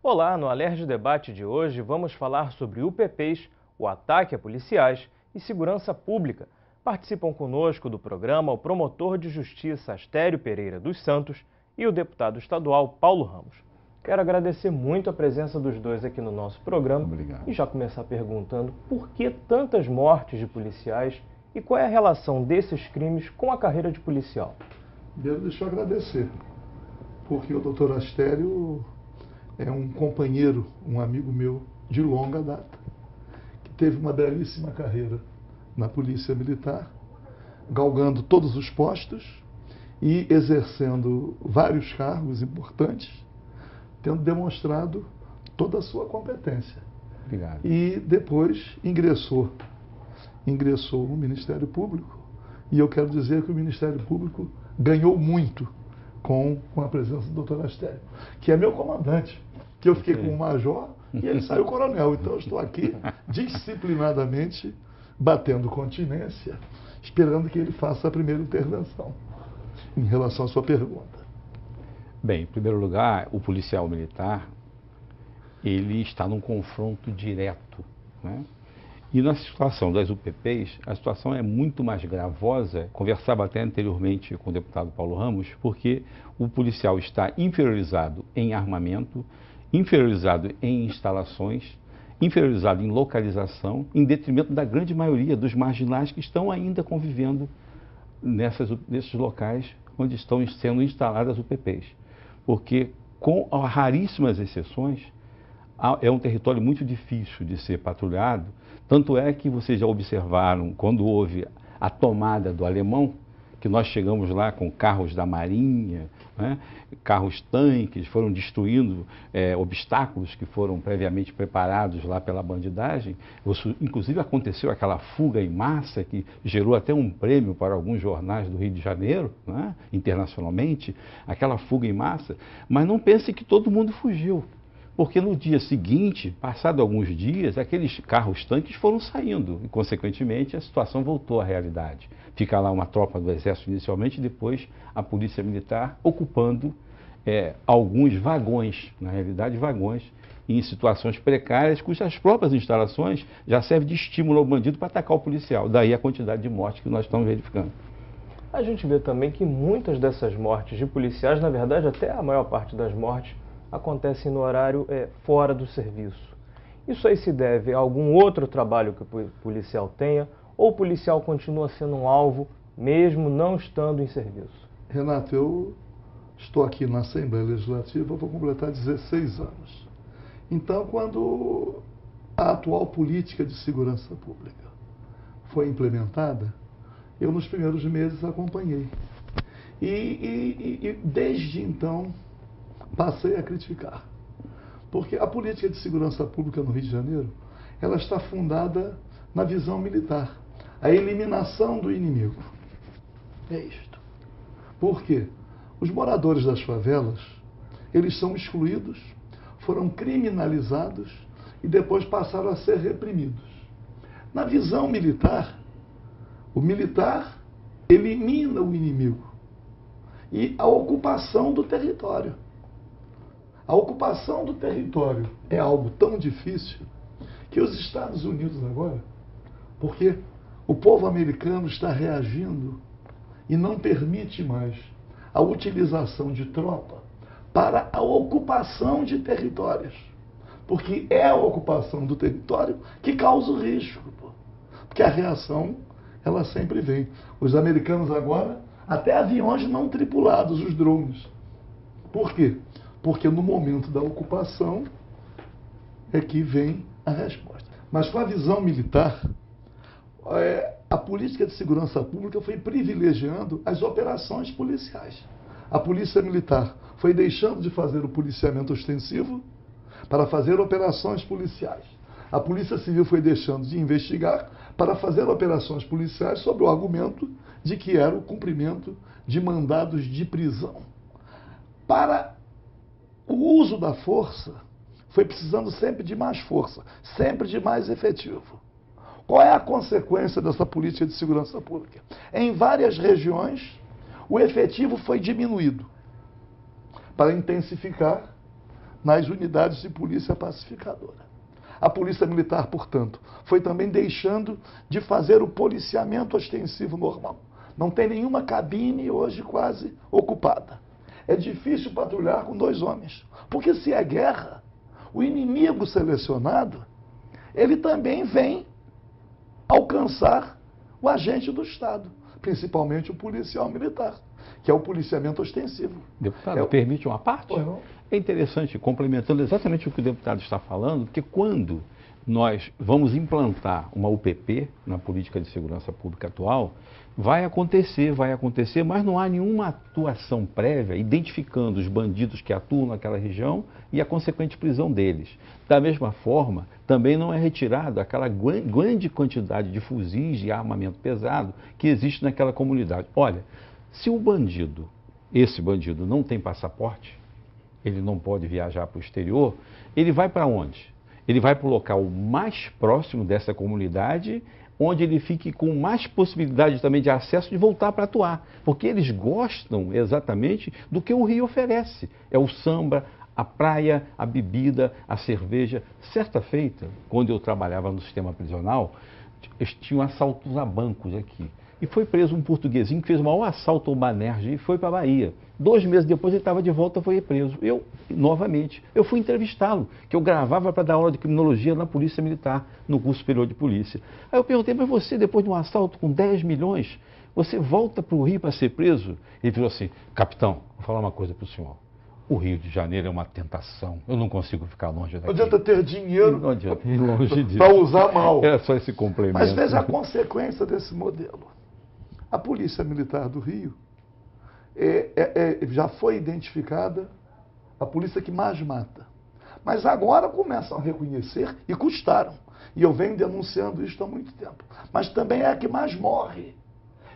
Olá, no Alerj Debate de hoje vamos falar sobre UPPs, o ataque a policiais e segurança pública. Participam conosco do programa o promotor de justiça Astério Pereira dos Santos e o deputado estadual Paulo Ramos. Quero agradecer muito a presença dos dois aqui no nosso programa. Obrigado. E já começar perguntando por que tantas mortes de policiais e qual é a relação desses crimes com a carreira de policial. Primeiro, deixa eu agradecer, porque o doutor Astério é um companheiro, um amigo meu de longa data, que teve uma belíssima carreira na Polícia Militar, galgando todos os postos e exercendo vários cargos importantes, tendo demonstrado toda a sua competência. Obrigado. E depois ingressou no Ministério Público, e eu quero dizer que o Ministério Público ganhou muito com a presença do Dr. Astério, que é meu comandante, que eu fiquei com o major e ele saiu coronel. Então eu estou aqui disciplinadamente batendo continência, esperando que ele faça a primeira intervenção em relação à sua pergunta. Bem, em primeiro lugar, o policial militar, ele está num confronto direto, né? E na situação das UPPs, a situação é muito mais gravosa. Conversava até anteriormente com o deputado Paulo Ramos, porque o policial está inferiorizado em armamento, inferiorizado em instalações, inferiorizado em localização, em detrimento da grande maioria dos marginais que estão ainda convivendo nesses locais onde estão sendo instaladas UPPs. Porque, com raríssimas exceções, é um território muito difícil de ser patrulhado. Tanto é que vocês já observaram, quando houve a tomada do Alemão, que nós chegamos lá com carros da Marinha, né, carros-tanques, foram destruindo obstáculos que foram previamente preparados lá pela bandidagem. Inclusive aconteceu aquela fuga em massa que gerou até um prêmio para alguns jornais do Rio de Janeiro, né, internacionalmente, aquela fuga em massa. Mas não pense que todo mundo fugiu. Porque no dia seguinte, passado alguns dias, aqueles carros-tanques foram saindo e, consequentemente, a situação voltou à realidade. Fica lá uma tropa do Exército inicialmente, depois a Polícia Militar ocupando alguns vagões, na realidade vagões, em situações precárias, cujas próprias instalações já servem de estímulo ao bandido para atacar o policial. Daí a quantidade de mortes que nós estamos verificando. A gente vê também que muitas dessas mortes de policiais, na verdade até a maior parte das mortes, acontecem no horário fora do serviço. Isso aí se deve a algum outro trabalho que o policial tenha, ou o policial continua sendo um alvo, mesmo não estando em serviço? Renato, eu estou aqui na Assembleia Legislativa, vou completar 16 anos. Então, quando a atual política de segurança pública foi implementada, eu nos primeiros meses acompanhei. E desde então passei a criticar. Porque a política de segurança pública no Rio de Janeiro, ela está fundada na visão militar. A eliminação do inimigo. É isto. Por quê? Os moradores das favelas, eles são excluídos, foram criminalizados e depois passaram a ser reprimidos. Na visão militar, o militar elimina o inimigo e a ocupação do território. A ocupação do território é algo tão difícil que os Estados Unidos agora, porque o povo americano está reagindo e não permite mais a utilização de tropa para a ocupação de territórios. Porque é a ocupação do território que causa o risco. Porque a reação, ela sempre vem. Os americanos agora, até aviões não tripulados, os drones. Por quê? Porque no momento da ocupação é que vem a resposta. Mas com a visão militar, a política de segurança pública foi privilegiando as operações policiais. A polícia militar foi deixando de fazer o policiamento ostensivo para fazer operações policiais. A polícia civil foi deixando de investigar para fazer operações policiais sob o argumento de que era o cumprimento de mandados de prisão. Para o uso da força, foi precisando sempre de mais força, sempre de mais efetivo. Qual é a consequência dessa política de segurança pública? Em várias regiões, o efetivo foi diminuído para intensificar nas unidades de polícia pacificadora. A polícia militar, portanto, foi também deixando de fazer o policiamento ostensivo normal. Não tem nenhuma cabine hoje quase ocupada. É difícil patrulhar com 2 homens, porque se é guerra, o inimigo selecionado, ele também vem alcançar o agente do Estado, principalmente o policial militar, que é o policiamento ostensivo. Deputado, permite uma parte? É interessante, complementando exatamente o que o deputado está falando, que quando nós vamos implantar uma UPP na política de segurança pública atual, vai acontecer, mas não há nenhuma atuação prévia identificando os bandidos que atuam naquela região e a consequente prisão deles. Da mesma forma, também não é retirada aquela grande quantidade de fuzis e armamento pesado que existe naquela comunidade. Olha, se o bandido, esse bandido não tem passaporte, ele não pode viajar para o exterior, ele vai para onde? Ele vai para o local mais próximo dessa comunidade, onde ele fique com mais possibilidade também de acesso de voltar para atuar. Porque eles gostam exatamente do que o Rio oferece. É o samba, a praia, a bebida, a cerveja. Certa feita, quando eu trabalhava no sistema prisional, tinham assaltos a bancos aqui. E foi preso um portuguesinho que fez o maior assalto ao Banerje e foi para a Bahia. 2 meses depois ele estava de volta e foi preso. Novamente, eu fui entrevistá-lo, que eu gravava para dar aula de criminologia na Polícia Militar, no curso superior de polícia. Aí eu perguntei, mas você, depois de um assalto com 10 milhões, você volta para o Rio para ser preso? Ele falou assim, capitão, vou falar uma coisa para o senhor. O Rio de Janeiro é uma tentação. Eu não consigo ficar longe daqui. Não adianta ter dinheiro para usar mal. Era só esse complemento. Mas veja a consequência desse modelo. A Polícia Militar do Rio já foi identificada a polícia que mais mata. Mas agora começam a reconhecer e custaram. E eu venho denunciando isso há muito tempo. Mas também é a que mais morre.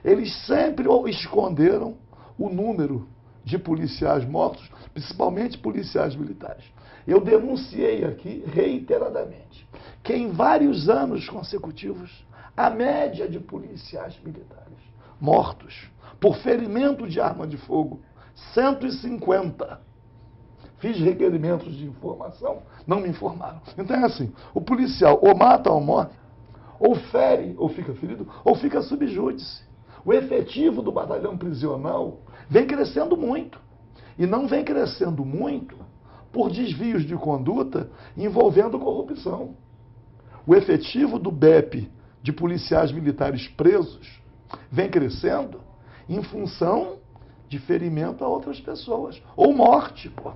Eles sempre esconderam o número de policiais mortos, principalmente policiais militares. Eu denunciei aqui reiteradamente que em vários anos consecutivos a média de policiais militares mortos por ferimento de arma de fogo, 150. Fiz requerimentos de informação, não me informaram. Então é assim, o policial ou mata ou morre, ou fere ou fica ferido, ou fica subjúdice. O efetivo do batalhão prisional vem crescendo muito. E não vem crescendo muito por desvios de conduta envolvendo corrupção. O efetivo do BEP de policiais militares presos vem crescendo em função de ferimento a outras pessoas. Ou morte, pô.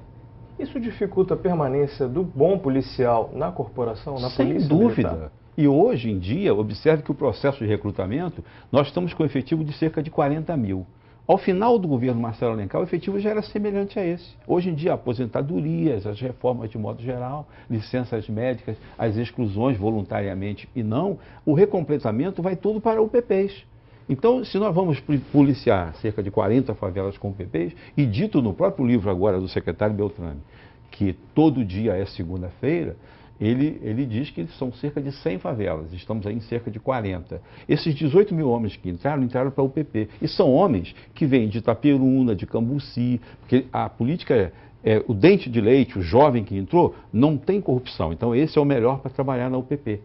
Isso dificulta a permanência do bom policial na corporação, na polícia militar? Sem dúvida. E hoje em dia, observe que o processo de recrutamento, nós estamos com um efetivo de cerca de 40 mil. Ao final do governo Marcelo Alencar, o efetivo já era semelhante a esse. Hoje em dia, aposentadorias, as reformas de modo geral, licenças médicas, as exclusões voluntariamente e não, o recompletamento vai todo para UPPs. Então, se nós vamos policiar cerca de 40 favelas com UPPs, e dito no próprio livro agora do secretário Beltrame, que todo dia é segunda-feira, ele diz que são cerca de 100 favelas, estamos aí em cerca de 40. Esses 18 mil homens que entraram para a UPP. E são homens que vêm de Itaperuna, de Cambuci, porque a política o dente de leite, o jovem que entrou, não tem corrupção. Então esse é o melhor para trabalhar na UPP.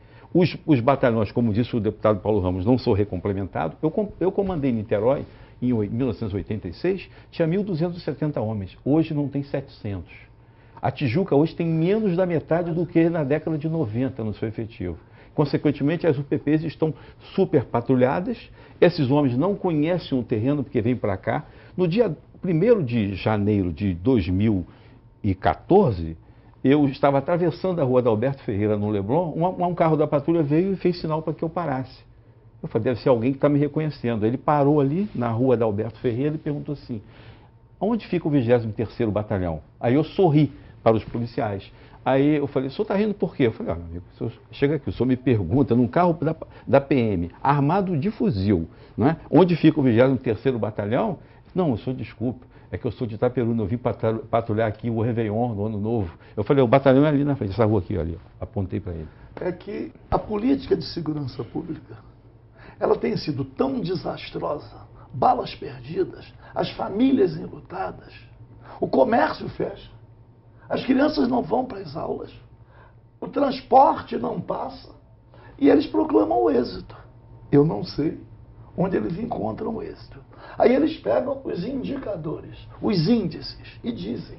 Os batalhões, como disse o deputado Paulo Ramos, não são recomplementados. Eu comandei em Niterói, em 1986, tinha 1.270 homens. Hoje não tem 700. A Tijuca hoje tem menos da metade do que na década de 90 no seu efetivo. Consequentemente, as UPPs estão super patrulhadas, esses homens não conhecem o terreno porque vêm para cá. No dia 1º de janeiro de 2014, eu estava atravessando a rua da Alberto Ferreira, no Leblon, um carro da patrulha veio e fez sinal para que eu parasse. Eu falei, deve ser alguém que está me reconhecendo. Ele parou ali na rua da Alberto Ferreira e perguntou assim, onde fica o 23º Batalhão? Aí eu sorri para os policiais. Aí eu falei, o senhor está rindo por quê? Eu falei, meu amigo, chega aqui, o senhor me pergunta, num carro da PM, armado de fuzil, não é? Onde fica o 23º Batalhão? Não, o senhor desculpa, é que eu sou de Itaperuna, eu vim patrulhar aqui o Réveillon, no Ano Novo. Eu falei, o batalhão é ali na frente, essa rua aqui, ali, apontei para ele. É que a política de segurança pública, ela tem sido tão desastrosa, balas perdidas, as famílias enlutadas, o comércio fecha. As crianças não vão para as aulas. O transporte não passa. E eles proclamam o êxito. Eu não sei onde eles encontram o êxito. Aí eles pegam os indicadores, os índices, e dizem,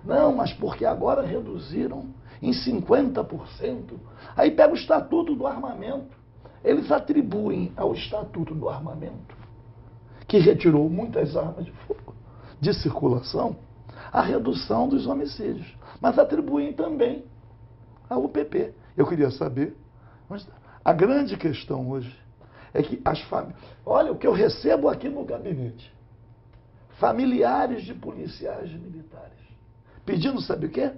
não, mas porque agora reduziram em 50%. Aí pega o Estatuto do Armamento. Eles atribuem ao Estatuto do Armamento, que retirou muitas armas de fogo de circulação, a redução dos homicídios. Mas atribuem também ao UPP. Eu queria saber, a grande questão hoje é que as famílias... Olha o que eu recebo aqui no gabinete. Familiares de policiais militares pedindo, sabe o quê?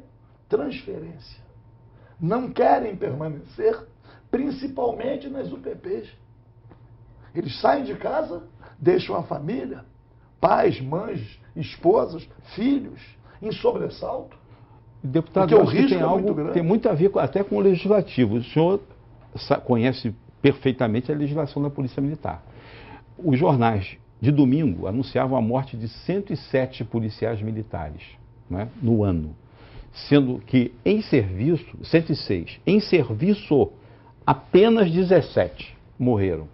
Transferência. Não querem permanecer, principalmente nas UPPs. Eles saem de casa, deixam a família, pais, mães, esposas, filhos, em sobressalto. Deputado, porque o acho que risco tem é algo, muito grande. tem muito a ver até com o legislativo. O senhor conhece perfeitamente a legislação da Polícia Militar. Os jornais de domingo anunciavam a morte de 107 policiais militares, né, no ano. Sendo que em serviço, 106, em serviço, apenas 17 morreram.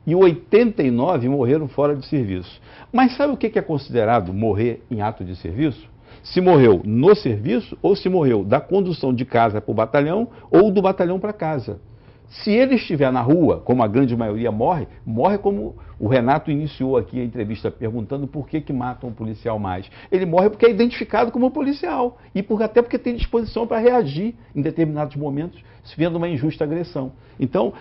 E 89 morreram fora de serviço. Mas sabe o que é considerado morrer em ato de serviço? Se morreu no serviço ou se morreu da condução de casa para o batalhão ou do batalhão para casa. Se ele estiver na rua, como a grande maioria morre, morre como o Renato iniciou aqui a entrevista perguntando por que matam um policial mais. Ele morre porque é identificado como policial e até porque tem disposição para reagir em determinados momentos se vendo uma injusta agressão. Então,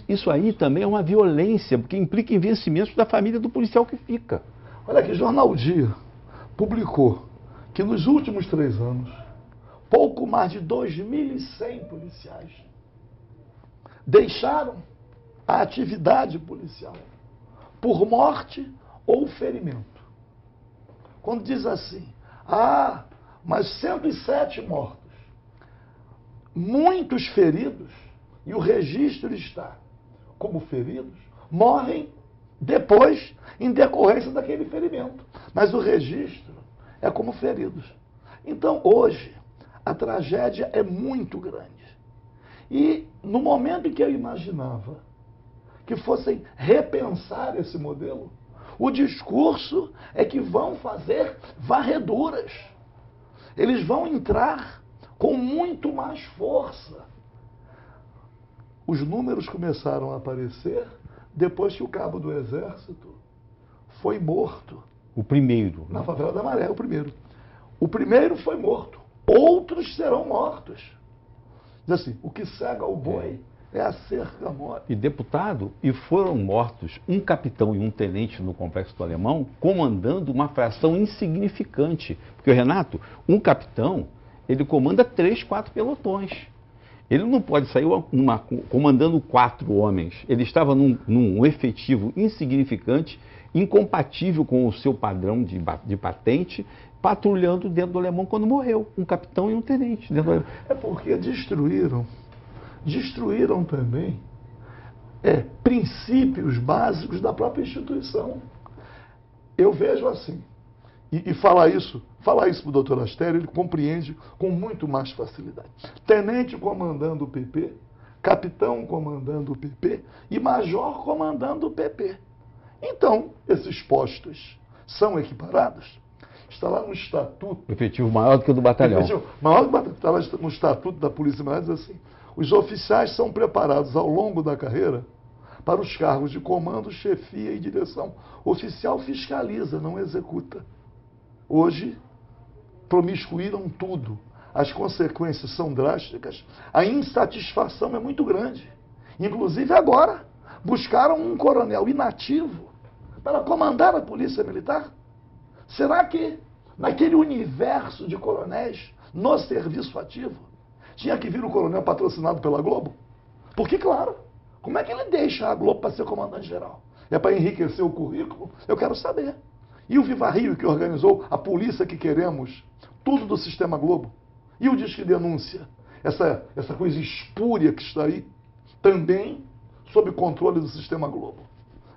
isso aí também é uma violência, porque implica em vencimentos da família do policial que fica. Olha aqui, Jornal Dia publicou que nos últimos 3 anos, pouco mais de 2.100 policiais deixaram a atividade policial por morte ou ferimento. Quando diz assim, mas 107 mortos, muitos feridos, e o registro está como feridos, morrem depois em decorrência daquele ferimento. Mas o registro é como feridos. Então, hoje, a tragédia é muito grande. E no momento em que eu imaginava que fossem repensar esse modelo, o discurso é que vão fazer varreduras. Eles vão entrar com muito mais força. Os números começaram a aparecer depois que o cabo do Exército foi morto. O primeiro. Na favela da Maré, o primeiro. O primeiro foi morto. Outros serão mortos. Diz assim, o que cega o boi é a cerca mole. E deputado, e foram mortos um capitão e um tenente no Complexo do Alemão, comandando uma fração insignificante. Porque, Renato, um capitão, ele comanda 3, 4 pelotões. Ele não pode sair comandando 4 homens. Ele estava num efetivo insignificante, incompatível com o seu padrão de patente, patrulhando dentro do Alemão quando morreu. Um capitão e um tenente dentro do Alemão. É porque destruíram também princípios básicos da própria instituição. Eu vejo assim, e falar isso para o doutor Astério, ele compreende com muito mais facilidade. Tenente comandando o PP, capitão comandando o PP e major comandando o PP. Então, esses postos são equiparados? Está lá no estatuto. Efetivo maior do que o do batalhão. Maior do batalhão. Está lá no estatuto da Polícia Militar, diz assim, os oficiais são preparados ao longo da carreira para os cargos de comando, chefia e direção. O oficial fiscaliza, não executa. Hoje, promiscuíram tudo. As consequências são drásticas. A insatisfação é muito grande. Inclusive agora, buscaram um coronel inativo para comandar a Polícia Militar. Será que, naquele universo de coronéis, no serviço ativo, tinha que vir o coronel patrocinado pela Globo? Porque, claro, como é que ele deixa a Globo para ser comandante-geral? É para enriquecer o currículo? Eu quero saber. E o Viva Rio, que organizou a Polícia que Queremos, tudo do Sistema Globo? E o Disque Denúncia? Essa coisa espúria que está aí, também sob controle do Sistema Globo.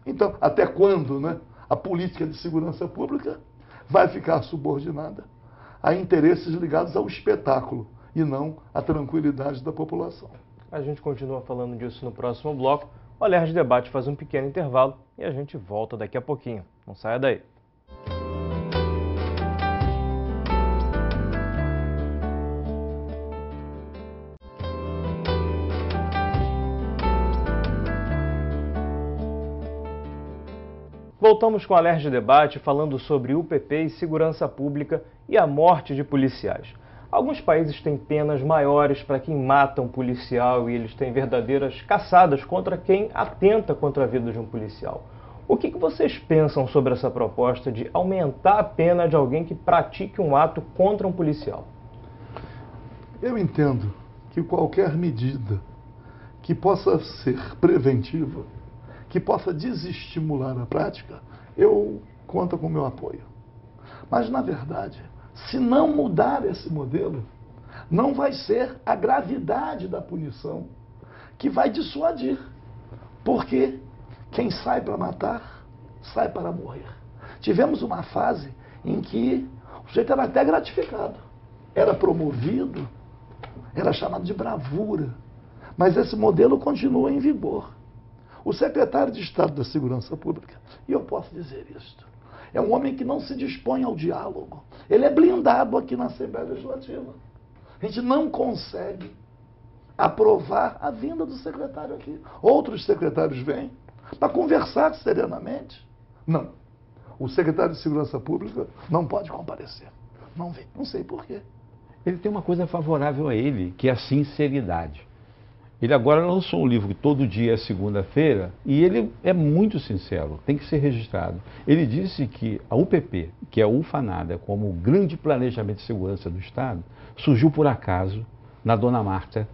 Então, até quando, né, a política de segurança pública vai ficar subordinada a interesses ligados ao espetáculo e não à tranquilidade da população. A gente continua falando disso no próximo bloco. O Alerj Debate faz um pequeno intervalo e a gente volta daqui a pouquinho. Não saia daí. Voltamos com o Alerj Debate falando sobre UPP e segurança pública e a morte de policiais. Alguns países têm penas maiores para quem mata um policial e eles têm verdadeiras caçadas contra quem atenta contra a vida de um policial. O que vocês pensam sobre essa proposta de aumentar a pena de alguém que pratique um ato contra um policial? Eu entendo que qualquer medida que possa ser preventiva, que possa desestimular a prática, eu conto com o meu apoio. Mas, na verdade, se não mudar esse modelo, não vai ser a gravidade da punição que vai dissuadir. Porque quem sai para matar, sai para morrer. Tivemos uma fase em que o sujeito era até gratificado, era promovido, era chamado de bravura. Mas esse modelo continua em vigor. O secretário de Estado da Segurança Pública, e eu posso dizer isto, é um homem que não se dispõe ao diálogo. Ele é blindado aqui na Assembleia Legislativa. A gente não consegue aprovar a vinda do secretário aqui. Outros secretários vêm para conversar serenamente. Não. O secretário de Segurança Pública não pode comparecer. Não vem. Não sei por quê. Ele tem uma coisa favorável a ele, que é a sinceridade. Ele agora lançou um livro que todo dia é segunda-feira e ele é muito sincero, tem que ser registrado. Ele disse que a UPP, que é a UFANADA, como o grande planejamento de segurança do Estado, surgiu por acaso na Dona Marta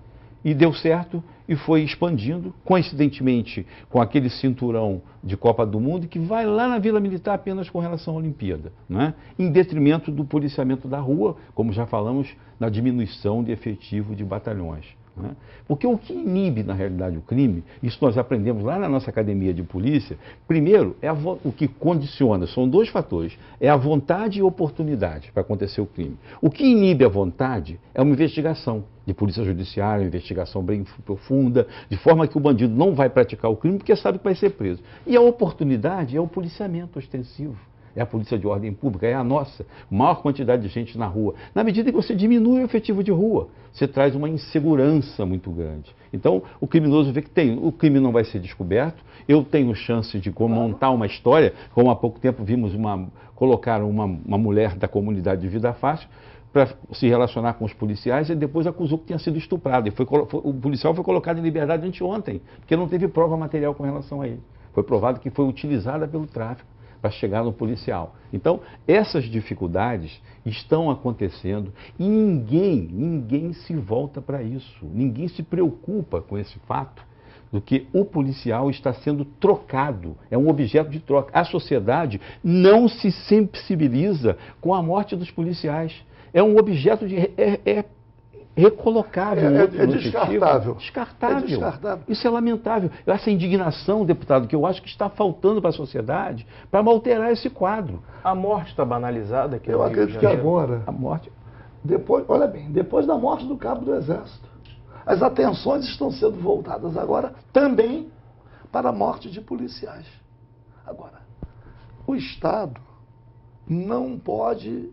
e deu certo e foi expandindo, coincidentemente com aquele cinturão de Copa do Mundo que vai lá na Vila Militar apenas com relação à Olimpíada, não é? Em detrimento do policiamento da rua, como já falamos, na diminuição de efetivo de batalhões. Porque o que inibe, na realidade, o crime, isso nós aprendemos lá na nossa academia de polícia, primeiro, o que condiciona, são dois fatores, é a vontade e a oportunidade para acontecer o crime. O que inibe a vontade é uma investigação de polícia judiciária, uma investigação bem profunda, de forma que o bandido não vai praticar o crime porque sabe que vai ser preso. E a oportunidade é o policiamento ostensivo. É a polícia de ordem pública, é a nossa, maior quantidade de gente na rua. Na medida que você diminui o efetivo de rua, você traz uma insegurança muito grande. Então, o criminoso vê que o crime não vai ser descoberto, eu tenho chance de montar uma história, como há pouco tempo vimos colocar uma mulher da comunidade de Vida Fácil para se relacionar com os policiais e depois acusou que tinha sido estuprado. O policial foi colocado em liberdade anteontem, porque não teve prova material com relação a ele. Foi provado que foi utilizada pelo tráfico para chegar no policial. Então, essas dificuldades estão acontecendo e ninguém se volta para isso. Ninguém se preocupa com esse fato do que o policial está sendo trocado, é um objeto de troca. A sociedade não se sensibiliza com a morte dos policiais. É um objeto de... recolocável. É descartável. Descartável. É descartável. Isso é lamentável. Essa indignação, deputado, que eu acho que está faltando para a sociedade para alterar esse quadro. A morte está banalizada aqui. Eu acredito que agora, a morte... olha bem, depois da morte do cabo do Exército, as atenções estão sendo voltadas agora também para a morte de policiais. Agora, o Estado não pode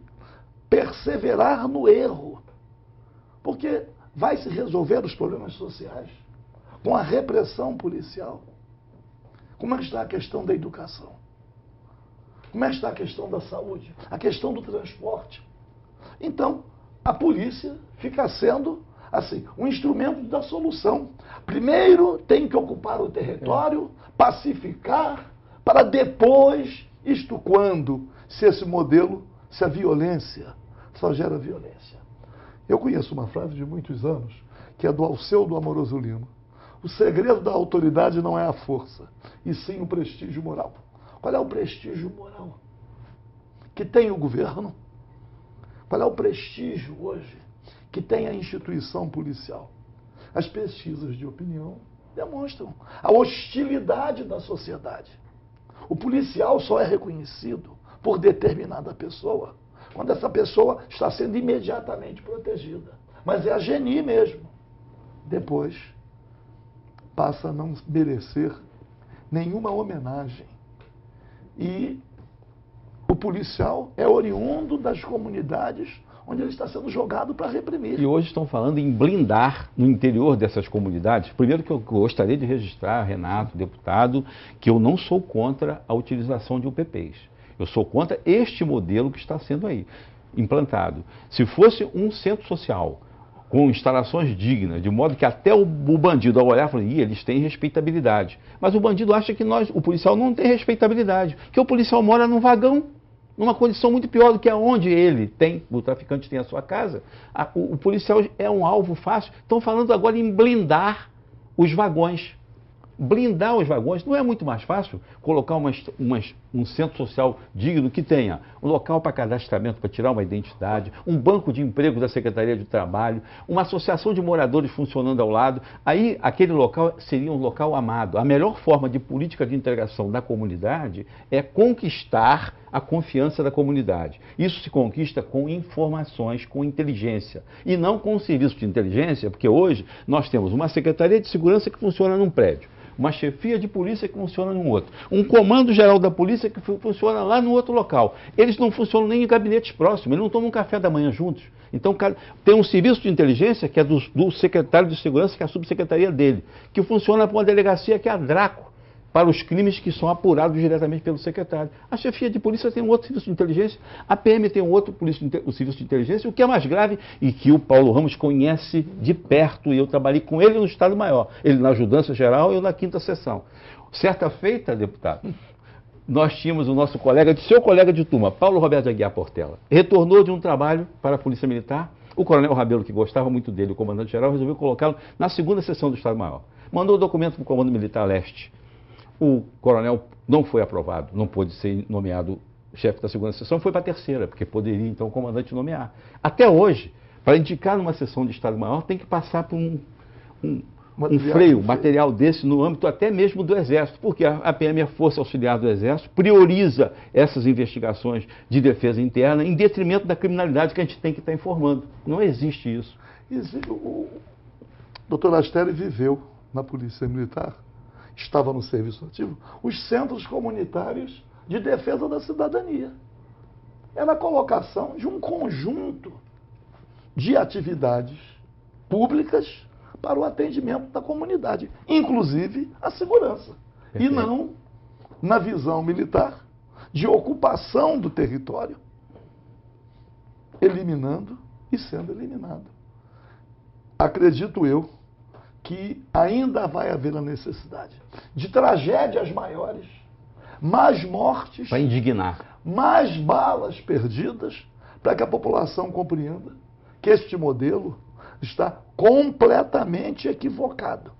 perseverar no erro. Porque vai se resolver os problemas sociais com a repressão policial. Como é que está a questão da educação? Como é que está a questão da saúde? A questão do transporte? Então, a polícia fica sendo, assim, um instrumento da solução. Primeiro tem que ocupar o território, pacificar, para depois, isto quando, se esse modelo, se a violência só gera violência. Eu conheço uma frase de muitos anos, que é do Alceu do Amoroso Lima. O segredo da autoridade não é a força, e sim o prestígio moral. Qual é o prestígio moral que tem o governo? Qual é o prestígio hoje que tem a instituição policial? As pesquisas de opinião demonstram a hostilidade da sociedade. O policial só é reconhecido por determinada pessoa quando essa pessoa está sendo imediatamente protegida. Mas é a geni mesmo. Depois, passa a não merecer nenhuma homenagem. E o policial é oriundo das comunidades onde ele está sendo jogado para reprimir. E hoje estão falando em blindar no interior dessas comunidades. Primeiro que eu gostaria de registrar, Renato, deputado, que eu não sou contra a utilização de UPPs. Eu sou contra este modelo que está sendo aí implantado. Se fosse um centro social com instalações dignas, de modo que até o bandido, ao olhar, fala, eles têm respeitabilidade. Mas o bandido acha que o policial não tem respeitabilidade, que o policial mora num vagão, numa condição muito pior do que aonde ele tem, o traficante tem a sua casa. O policial é um alvo fácil. Estão falando agora em blindar os vagões. Blindar os vagões não é muito mais fácil colocar um centro social digno que tenha um local para cadastramento, para tirar uma identidade, um banco de emprego da Secretaria de Trabalho, uma associação de moradores funcionando ao lado. Aí aquele local seria um local amado. A melhor forma de política de integração da comunidade é conquistar a confiança da comunidade. Isso se conquista com informações, com inteligência. E não com um serviço de inteligência, porque hoje nós temos uma Secretaria de Segurança que funciona num prédio, uma chefia de polícia que funciona num outro, um comando geral da polícia que funciona lá no outro local. Eles não funcionam nem em gabinetes próximos, eles não tomam um café da manhã juntos. Então tem um serviço de inteligência que é do secretário de segurança, que é a subsecretaria dele, que funciona para uma delegacia que é a Draco, para os crimes que são apurados diretamente pelo secretário. A chefia de polícia tem um outro serviço de inteligência, a PM tem um outro serviço de inteligência, o que é mais grave e que o Paulo Ramos conhece de perto, e eu trabalhei com ele no Estado-Maior, ele na Ajudança Geral e eu na 5ª Seção. Certa feita, deputado, nós tínhamos o nosso colega, seu colega de turma, Paulo Roberto Aguiar Portela, retornou de um trabalho para a Polícia Militar. O coronel Rabelo, que gostava muito dele, o comandante-geral, resolveu colocá-lo na 2ª Seção do Estado-Maior. Mandou o documento para o Comando Militar Leste. O coronel não foi aprovado, não pôde ser nomeado chefe da 2ª Seção, foi para a 3ª, porque poderia então o comandante nomear. Até hoje, para indicar numa seção de Estado-Maior, tem que passar por um material desse no âmbito até mesmo do Exército, porque a PM é a Força Auxiliar do Exército, prioriza essas investigações de defesa interna em detrimento da criminalidade que a gente tem que estar informando. Não existe isso. O doutor Astelli viveu na Polícia Militar, estava no serviço ativo, os centros comunitários de defesa da cidadania. Era a colocação de um conjunto de atividades públicas para o atendimento da comunidade, inclusive a segurança. Perfeito. E não na visão militar de ocupação do território, eliminando e sendo eliminado. Acredito eu que ainda vai haver a necessidade de tragédias maiores, mais mortes, para indignar, mais balas perdidas, para que a população compreenda que este modelo está completamente equivocado.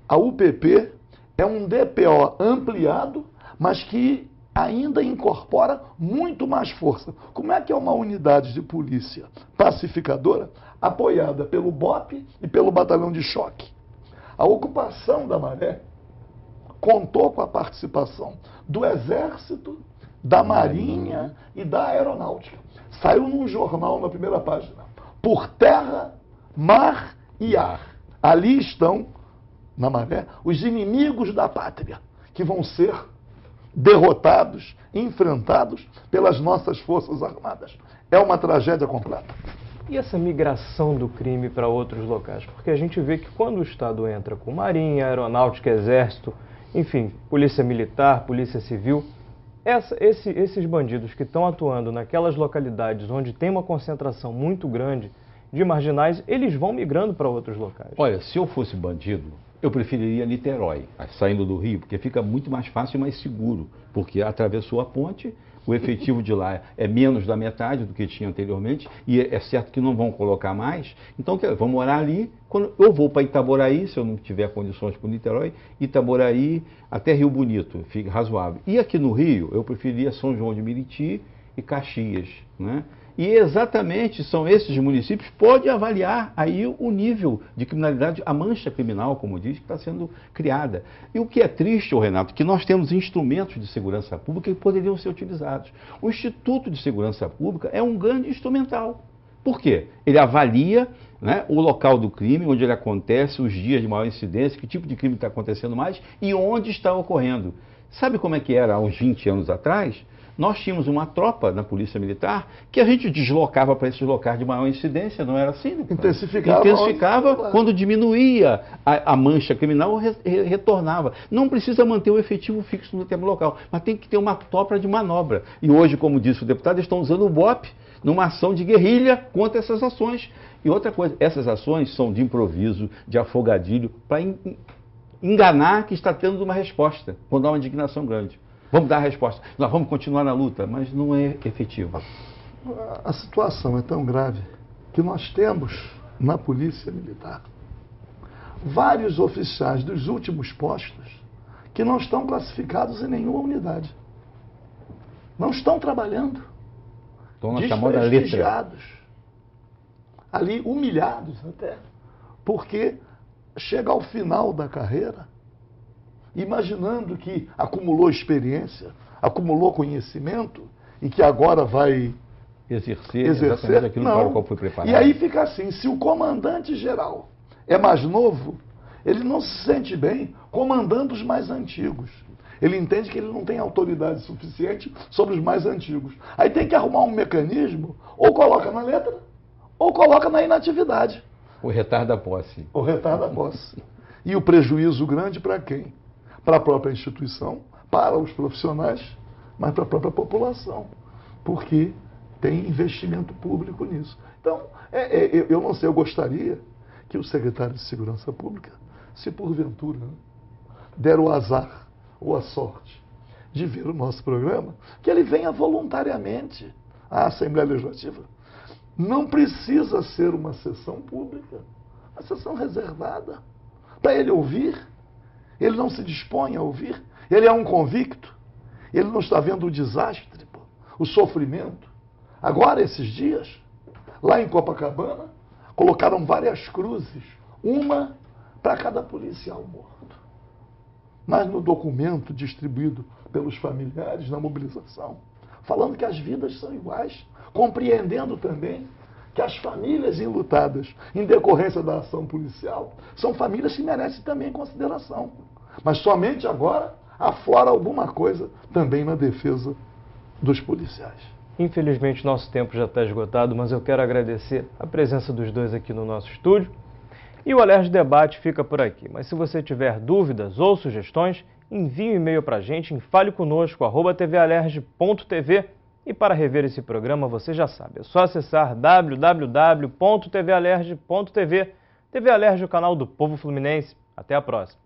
A UPP é um DPO ampliado, mas que ainda incorpora muito mais força. Como é que é uma unidade de polícia pacificadora apoiada pelo BOP e pelo Batalhão de Choque? A ocupação da Maré contou com a participação do Exército, da Marinha e da Aeronáutica. Saiu num jornal na primeira página. Por terra, mar e ar. Ali estão, na Maré, os inimigos da pátria, que vão ser derrotados, enfrentados pelas nossas Forças Armadas. É uma tragédia completa. E essa migração do crime para outros locais? Porque a gente vê que quando o Estado entra com Marinha, Aeronáutica, Exército, enfim, Polícia Militar, Polícia Civil, esses bandidos que estão atuando naquelas localidades onde tem uma concentração muito grande de marginais, eles vão migrando para outros locais. Olha, se eu fosse bandido, eu preferiria Niterói, saindo do Rio, porque fica muito mais fácil e mais seguro, porque atravessou a ponte, o efetivo de lá é menos da metade do que tinha anteriormente, e é certo que não vão colocar mais, então vão morar ali. Quando eu vou para Itaboraí, se eu não tiver condições para Niterói, Itaboraí até Rio Bonito, fica razoável. E aqui no Rio, eu preferia São João de Meriti e Caxias, né? E exatamente são esses municípios que podem avaliar aí o nível de criminalidade, a mancha criminal, como diz, que está sendo criada. E o que é triste, Renato, que nós temos instrumentos de segurança pública que poderiam ser utilizados. O Instituto de Segurança Pública é um grande instrumental. Por quê? Ele avalia, né, o local do crime, onde ele acontece, os dias de maior incidência, que tipo de crime está acontecendo mais e onde está ocorrendo. Sabe como é que era há uns 20 anos atrás? Nós tínhamos uma tropa na Polícia Militar que a gente deslocava para esses locais de maior incidência, não era assim? Intensificava quando diminuía a mancha criminal, retornava. Não precisa manter o efetivo fixo no determinado local, mas tem que ter uma tropa de manobra. E hoje, como disse o deputado, eles estão usando o BOP numa ação de guerrilha contra essas ações. E outra coisa, essas ações são de improviso, de afogadilho, para enganar que está tendo uma resposta, quando há uma indignação grande. Vamos dar a resposta. Nós vamos continuar na luta, mas não é efetivo. A situação é tão grave que nós temos na Polícia Militar vários oficiais dos últimos postos que não estão classificados em nenhuma unidade. Não estão trabalhando. Estão na chamada letra. Ali humilhados até, porque chega ao final da carreira imaginando que acumulou experiência, acumulou conhecimento e que agora vai exercer exatamente aquilo para o qual foi preparado. E aí fica assim, se o comandante-geral é mais novo, ele não se sente bem comandando os mais antigos. Ele entende que ele não tem autoridade suficiente sobre os mais antigos. Aí tem que arrumar um mecanismo, ou coloca na letra, ou coloca na inatividade. O retarda a posse. O retarda a posse. E o prejuízo grande para quem? Para a própria instituição, para os profissionais, mas para a própria população, porque tem investimento público nisso. Então, eu não sei, eu gostaria que o secretário de Segurança Pública, se porventura der o azar ou a sorte de ver o nosso programa, que ele venha voluntariamente à Assembleia Legislativa. Não precisa ser uma sessão pública, uma sessão reservada, para ele ouvir. Ele não se dispõe a ouvir, ele é um convicto, ele não está vendo o desastre, o sofrimento. Agora, esses dias, lá em Copacabana, colocaram várias cruzes, uma para cada policial morto. Mas no documento distribuído pelos familiares na mobilização, falando que as vidas são iguais, compreendendo também que as famílias enlutadas em decorrência da ação policial são famílias que merecem também consideração. Mas somente agora aflora alguma coisa também na defesa dos policiais. Infelizmente, nosso tempo já está esgotado, mas eu quero agradecer a presença dos dois aqui no nosso estúdio. E o Alerj Debate fica por aqui. Mas se você tiver dúvidas ou sugestões, envie um e-mail para a gente em faleconosco@tvalerj.tv. E para rever esse programa, você já sabe, é só acessar www.tvalerj.tv. TV Alerj, o canal do povo fluminense. Até a próxima.